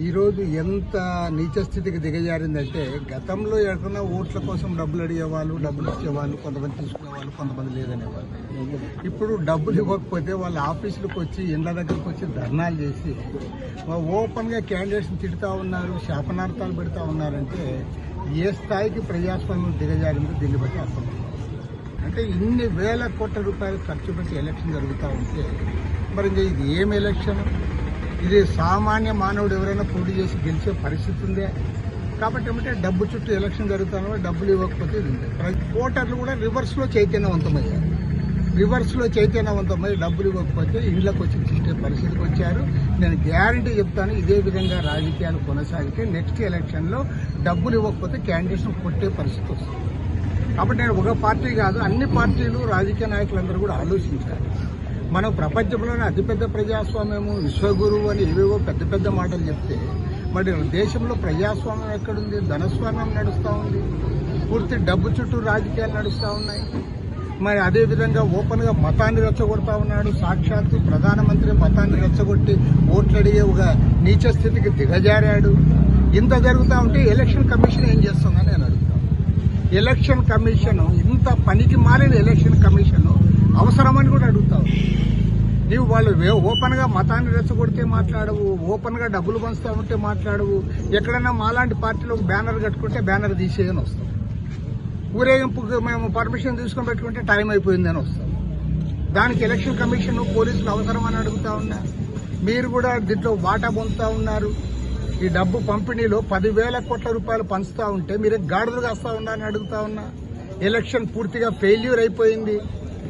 ఈరోజు ఎంత నీచ స్థితికి దిగజారిందంటే గతంలో ఎక్కడన్నా ఓట్ల కోసం డబ్బులు అడిగేవాళ్ళు, డబ్బులు ఇచ్చేవాళ్ళు, కొంతమంది తీసుకునేవాళ్ళు, కొంతమంది లేదనేవాళ్ళు. ఇప్పుడు డబ్బులు ఇవ్వకపోతే వాళ్ళ ఆఫీసులకు వచ్చి ఇళ్ల దగ్గరకు వచ్చి ధర్నాలు చేసి ఓపెన్గా క్యాండిడేట్స్ని తిడుతూ ఉన్నారు, శాపనార్థాలు పెడతా ఉన్నారంటే ఏ స్థాయికి ప్రజాస్వామ్యం దిగజారిందో దీన్ని బట్టి అర్థం. అంటే ఇన్ని వేల కోట్ల రూపాయలు ఖర్చు పెట్టి ఎలక్షన్ జరుగుతూ ఉంటే మరి ఇంకా ఇది ఏం ఎలక్షన్? ఇది సామాన్య మానవుడు ఎవరైనా పోటీ చేసి గెలిచే పరిస్థితి ఉందే. కాబట్టి ఏమంటే డబ్బు చుట్టూ ఎలక్షన్ జరుగుతానో డబ్బులు ఇవ్వకపోతే ఇది ఉంది. ఓటర్లు కూడా రివర్స్లో చైతన్యవంతమయ్యారు. రివర్స్లో చైతన్యవంతమై డబ్బులు ఇవ్వకపోతే ఇళ్లకు వచ్చి చూసే పరిస్థితికి వచ్చారు. నేను గ్యారంటీ చెప్తాను, ఇదే విధంగా రాజకీయాలు కొనసాగితే నెక్స్ట్ ఎలక్షన్లో డబ్బులు ఇవ్వకపోతే క్యాండిడేట్స్ను కొట్టే పరిస్థితి వస్తుంది. కాబట్టి నేను ఒక పార్టీ కాదు, అన్ని పార్టీలు, రాజకీయ నాయకులందరూ కూడా ఆలోచించాలి. మనం ప్రపంచంలోనే అతిపెద్ద ప్రజాస్వామ్యము, విశ్వగురువు అని ఏవేవో పెద్ద పెద్ద మాటలు చెప్తే మరి దేశంలో ప్రజాస్వామ్యం ఎక్కడుంది? ధనస్వామ్యం నడుస్తూ ఉంది. పూర్తి డబ్బు చుట్టూ రాజకీయాలు నడుస్తూ ఉన్నాయి. మరి అదేవిధంగా ఓపెన్గా మతాన్ని రెచ్చగొడతా ఉన్నాడు. సాక్షాత్తు ప్రధానమంత్రి మతాన్ని రెచ్చగొట్టి ఓట్లు అడిగే ఒక నీచ స్థితికి దిగజారాడు. ఇంత జరుగుతూ ఉంటే ఎలక్షన్ కమిషన్ ఏం చేస్తుందని నేను అడుగుతాను. ఎలక్షన్ కమిషన్, ఇంత పనికి మాలిన ఎలక్షన్ కమిషన్ అవసరమని కూడా అడుగుతావు. నీవు వాళ్ళు ఓపెన్గా మతాన్ని రెచ్చగొడితే మాట్లాడవు, ఓపెన్గా డబ్బులు పంచుతా ఉంటే మాట్లాడవు. ఎక్కడైనా మాలాంటి పార్టీలో బ్యానర్ కట్టుకుంటే బ్యానర్ తీసేయని వస్తాం. ఊరేగింపుకి మేము పర్మిషన్ తీసుకొని పెట్టుకుంటే టైం అయిపోయిందని వస్తాం. దానికి ఎలక్షన్ కమిషన్, పోలీసులు అవసరమని అడుగుతా ఉన్నా. మీరు కూడా దీంట్లో వాటా పొందుతా ఉన్నారు. ఈ డబ్బు పంపిణీలో 10,000 కోట్ల రూపాయలు పంచుతా ఉంటే మీరే గాడులు కాస్తా ఉన్నారని అడుగుతా ఉన్నా. ఎలక్షన్ పూర్తిగా ఫెయిల్యూర్ అయిపోయింది.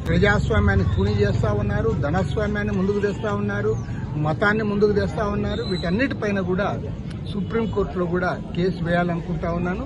ప్రజాస్వామ్యాన్ని కూని చేస్తూ ఉన్నారు, ధనస్వామ్యాన్ని ముందుకు తెస్తా ఉన్నారు, మతాన్ని ముందుకు తెస్తా ఉన్నారు. వీటన్నిటిపైన కూడా సుప్రీంకోర్టులో కూడా కేసు వేయాలనుకుంటా ఉన్నాను.